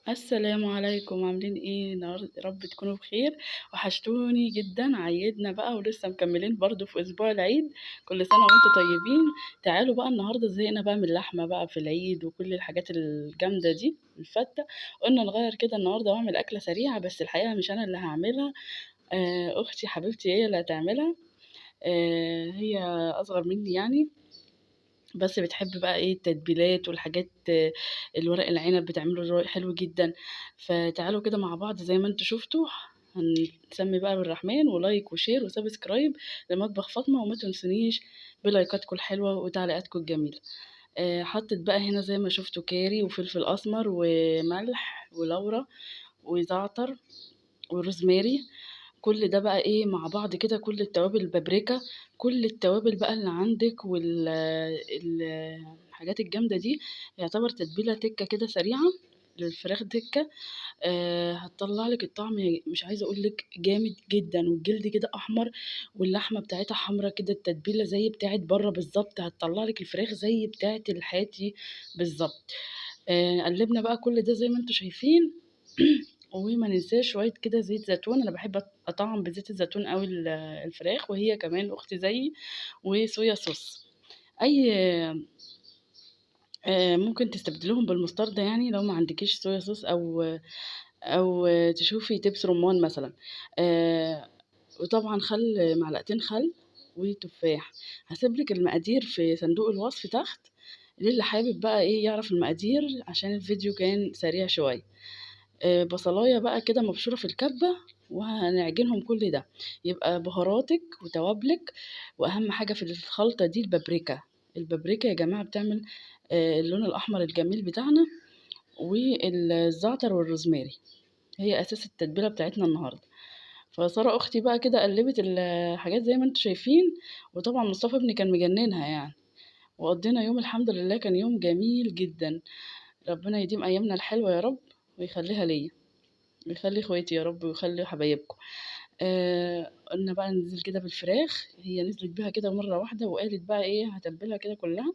السلام عليكم، عاملين إيه؟ النهارده يا رب تكونوا بخير، وحشتوني جدًا، عيّدنا بقى ولسه مكمّلين برضه في أسبوع العيد، كل سنة وأنتم طيبين. تعالوا بقى النهارده زهقنا بقى من اللحمة بقى في العيد وكل الحاجات الجامدة دي، الفتة، قُلنا نغيّر كده النهارده واعمل أكلة سريعة، بس الحقيقة مش أنا اللي هاعملها، أختي حبيبتي هي اللي هتعملها، هي أصغر منّي يعني. بس بتحب بقى إيه التتبيلات والحاجات الورق العنب بتعمله حلو جدًا، فتعالوا كده مع بعض زي ما أنتم شُفتوا هنسمي بقى بالرحمن ولايك وشير وسبسكرايب لمطبخ فاطمة، وما تنسونيش بلايكاتكم الحلوة وتعليقاتكم الجميلة. حطيت بقى هنا زي ما شُفتوا كاري وفلفل أسمر وملح ولورا وزعتر وروزماري، كل ده بقى إيه مع بعض كده، كل التوابل البابريكا، كل التوابل بقى اللي عندِك الحاجات الجامدة دي، يعتبر تتبيلة تِكّة كده سريعة للفراخ تِكّة، هتطلّع لِك الطعم مش عايزة أقول لِك جامد جدًا، والجلد كده أحمر واللحمة بتاعتها حمرا كده، التتبيلة زي بتاعة برّه بالضبط، هتطلّع لِك الفراخ زي بتاعة الحاتي بالضبط. قلّبنا بقى كل ده زي ما أنتم شايفين وما ننساش شوية كده زيت زيتون، أنا باحب أطعّم بزيت الزيتون أوي الفراخ، وهي كمان أختي زيي، وصويا صوص. أي ممكن تستبدليهم بالمستردة يعني لو ما عندكيش صويا صوص، أو تشوفي دبس رمان مثلًا. آآ وطبعًا معلقتين خل وتفاح. هاسيب لِك المقادير في صندوق الوصف تحت، للي حابب بقى إيه يعرف المقادير عشان الفيديو كان سريع شوية. بصلاية بقى كده مبشورة في الكبة، وهنعجنهم كل ده، يبقى بهاراتِك وتوابلِك، وأهم حاجة في الخلطة دي البابريكا، البابريكا يا جماعة بتعمل اللون الأحمر الجميل بتاعنا، الزعتر والروزماري، هي أساس التتبيلة بتاعتنا النهارده. فسارة أختي بقى كده قلّبت الحاجات زي ما أنتم شايفين، وطبعًا مصطفى ابني كان مجننها يعني، وقضينا يوم الحمد لله كان يوم جميل جدًا، ربنا يديم أيامنا الحلوة يا رب ويخلّيها ليّا. ويخلّي اخواتي يا رب ويخلّي حبايبكم. قُلنا بقى ننزل كده بالفراخ، هي نزلت بيها كده مرّة واحدة وقالت بقى إيه هاتبّلها كده كلّها،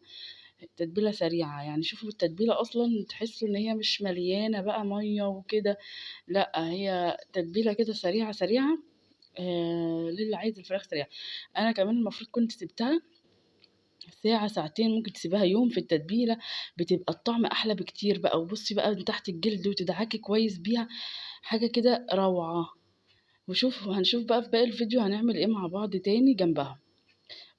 تتبيلة سريعة، يعني شوفوا التتبيلة أصلًا تحسّوا إن هي مش مليانة بقى مَيّة وكده، لأ هي تتبيلة كده سريعة، سريعة، للي عايز الفراخ سريعة. أنا كمان المفروض كنت سِبتها ساعة، ساعتين، ممكن تسيبيها يوم في التتبيلة، بتبقى الطعم أحلى بكتير بقى، وبُصّي بقى من تحت الجلد وتدعكي كويس بيها، حاجة كده روعة. هنشوف بقى في باقي الفيديو هنعمل إيه مع بعض تاني جنبها،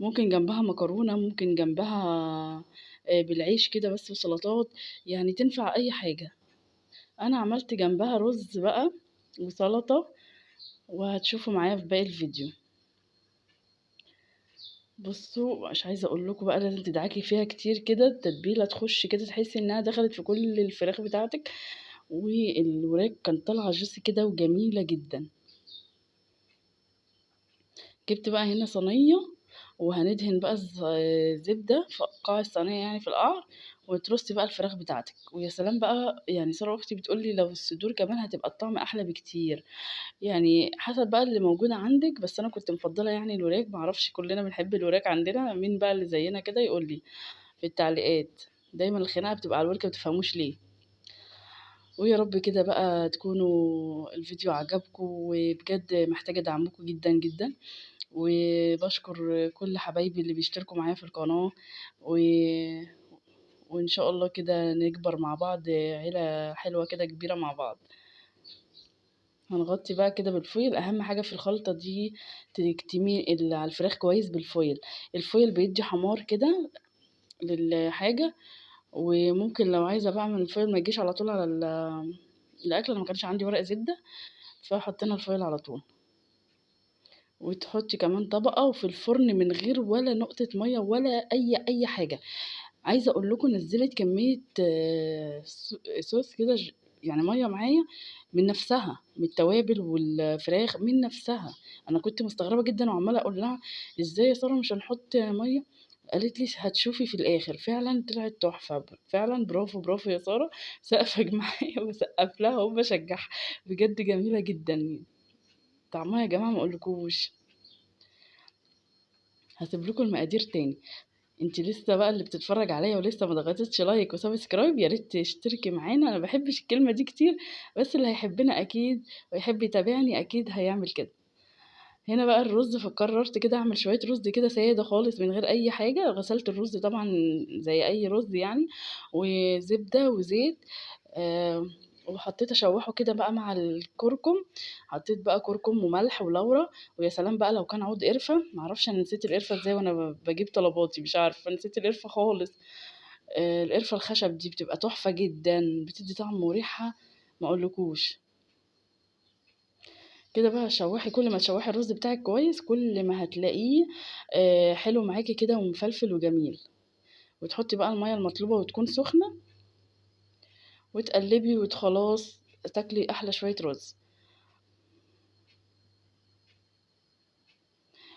ممكن جنبها مكرونة، ممكن جنبها بالعيش كده بس وسلطات، يعني تنفع أي حاجة. أنا عملت جنبها رز بقى وسلطة، وهتشوفوا معايا في باقي الفيديو. بصوا مش عايزة أقول لكم بقى لازم تدعكي فيها كتير كده، التتبيلة تخش كده تحسي إنها دخلت في كل الفراخ بتاعتك، والوراك كانت طالعة juicy كده وجميلة جدًا. جِبت بقى هنا صينية، وهندهن بقى زبدة في قاع الصينية يعني في القعر، وترصي بقى الفراخ بتاعتِك، ويا سلام بقى يعني سارة أختي بتقول لي لو الصدور كمان هتبقى الطعم أحلى بكتير، يعني حسب بقى اللي موجود عندِك، بس أنا كنت مفضلة يعني الوراك، ما أعرفش كلنا بنحب الوراك عندنا، مين بقى اللي زينا كده يقول لي في التعليقات، دايمًا الخناقة بتبقى على الورك ما تفهموش ليه. ويا رب كده بقى تكونوا الفيديو عجبكم، وبجد محتاجة دعمكم جدًا، جدًا. وباشكر كل حبايبي اللي بيشتركوا معايا في القناة، و وإن شاء الله كده نكبر مع بعض عيلة حلوة كده كبيرة مع بعض. هنغطي بقى كده بالفويل، أهم حاجة في الخلطة دي تكتمي على الفراخ كويس بالفويل، الفويل بيدّي حمار كده للحاجة، وممكن لو عايزة بقى من الفويل ما يجيش على طول على الأكل، أنا ما كانش عندي ورق زبدة، فحطينا الفويل على طول. وتحطي كمان طبقة وفي الفرن من غير ولا نقطة مَيّة ولا أي حاجة. عايزة أقول لكم نزّلت كمية صوص كده يعني مَيّة معايا من نَفْسها، من التوابل والفراخ من نَفْسها. أنا كنت مستغربة جدًا وعمّالة أقول لها: "إزاي يا سارة مش هنحط مَيّة؟" قالت لي: "هتشوفي في الآخر." فعلًا طلعت تحفة، فعلًا برافو، برافو يا سارة، سقفة معايا وباسقّف لها وباشجّعها، بجد جميلة جدًا، طعمها يا جماعة ما أقولكوش. هاسيب لكم المقادير تاني. انت لسه بقى اللي بتتفرج عليا ولسه ما ضغطتش لايك وسبسكرايب، يا ريت تشتركي معانا. انا بحبش الكلمه دي كتير، بس اللي هيحبنا اكيد ويحب يتابعني اكيد هيعمل كده. هنا بقى الرز، فقررت كده اعمل شويه رز كده ساده خالص من غير اي حاجه. غسلت الرز طبعا زي اي رز يعني، وزبده وزيت. آه وحطيت اشوحه كده بقى مع الكركم. حطيت بقى كركم وملح ولورا، ويا سلام بقى لو كان عود قرفه. معرفش انا نسيت القرفه ازاي وانا بجيب طلباتي، مش عارفه نسيت القرفه خالص. القرفه الخشب دي بتبقى تحفه جدا، بتدي طعم وريحه ما اقولكوش. كده بقى شوحي، كل ما تشوحي الرز بتاعك كويس كل ما هتلاقيه حلو معاكي كده ومفلفل وجميل. وتحطي بقى المية المطلوبة وتكون سخنة، وتقلبي وخلاص تاكلي احلى شوية رز.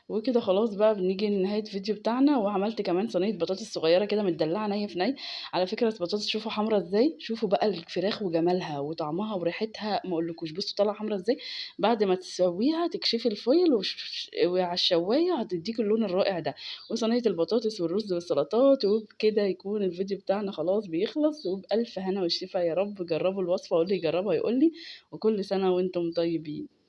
وكده خلاص بقى بنيجي لنهاية الفيديو بتاعنا. وعملت كمان صينية بطاطس صغيرة كده متدلعة ني في ني. على فكرة البطاطس شوفوا حمرا ازاي، شوفوا بقى الفراخ وجمالها وطعمها وريحتها ما اقولكوش. بصوا طالعة حمرا ازاي. بعد ما تسويها تكشفي الفويل وعلى الشواية هتديك اللون الرائع ده. وصينية البطاطس والرز والسلطات. وبكده يكون الفيديو بتاعنا خلاص بيخلص. وبألف هنا والشفا يا رب. جربوا الوصفة واللي يجربها يقولي. وكل سنة وانتم طيبين.